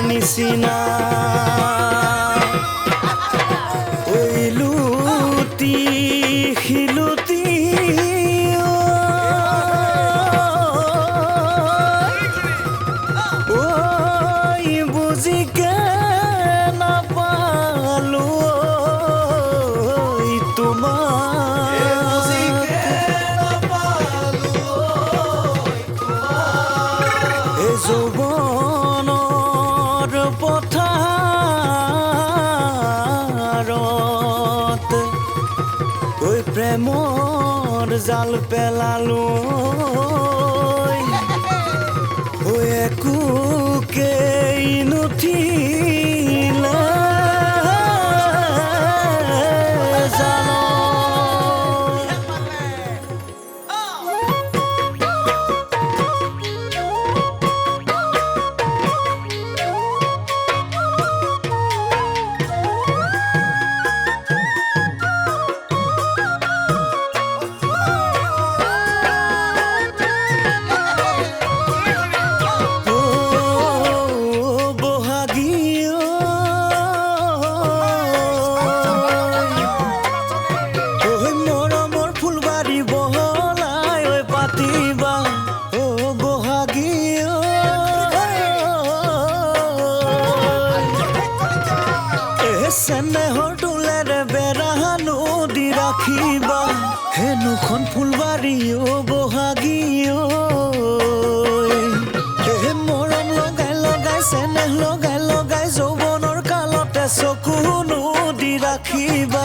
নিচিনা লুটি শিলুটি বুজিকে নাপালো যৌৱনৰ পথাৰত প্ৰেমৰ জাল পেলালো একোকেই নুঠিলে চেনেহৰ তোলেৰে বেৰা নদী ৰাখিবা হেনুখন ফুলবাৰী বহাগী মৰম লগাই লগাই চেনেহ লগাই লগাই যৌৱনৰ কালতে চকু নদী ৰাখিবা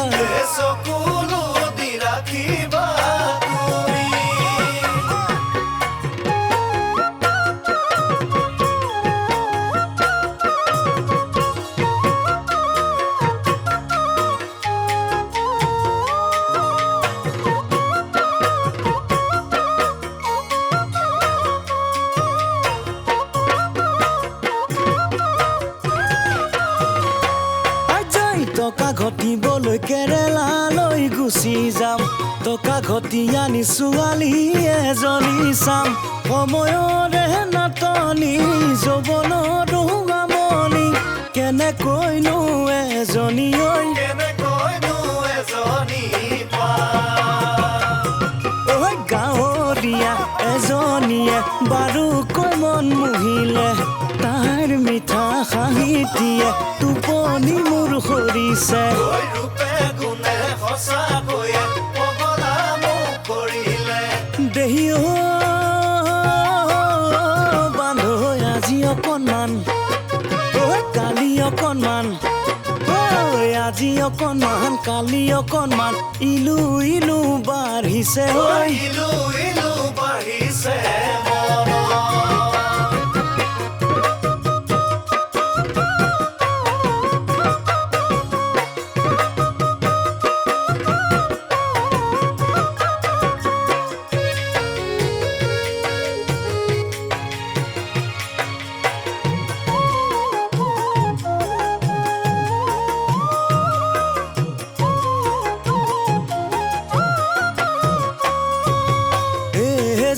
টকা ঘটিবলৈ কেৰেলালৈ গুচি যাম টকা ঘটি আনি ছোৱালী এজনী চাম সময়ৰে নাটনি যৌৱনৰো আমনি কেনেকৈনো এজনী গাঁৱৰীয়া এজনীয়ে বাৰুকৈ মন মুহিলে তাইৰ মিঠা হাঁহিটিয়ে টোপনি মোৰ সৰিছে দেহি বান্ধ আজি অকণমান কালি অকণমান আজি অকণমান কালি অকণমান ইলু ইলু বাঢ়িছে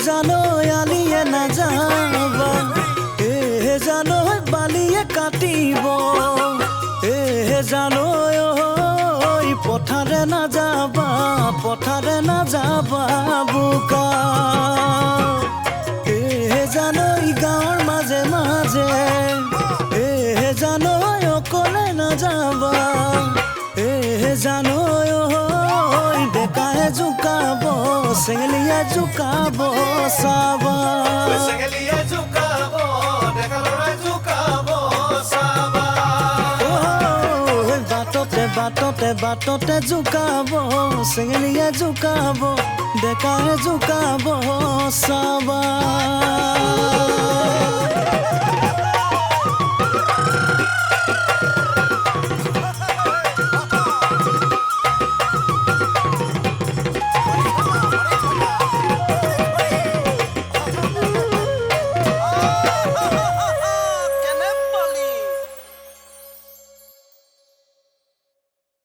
জানৈ আলিয়ে নাযাবা জানৈ বালিয়ে কাটিব জানৈ পথাৰে নাযাবা বোকা জানৈ গাঁৱৰ মাজে মাজে জানৈ অকলে নাযাবা জানৈ ডেকায়ে জোকাব চেঙেলীয়ে জোকাব চাবা বাটতে জোকাব চেঙেলীয়ে জোকাব ডেকায়ে জোকাব চাবা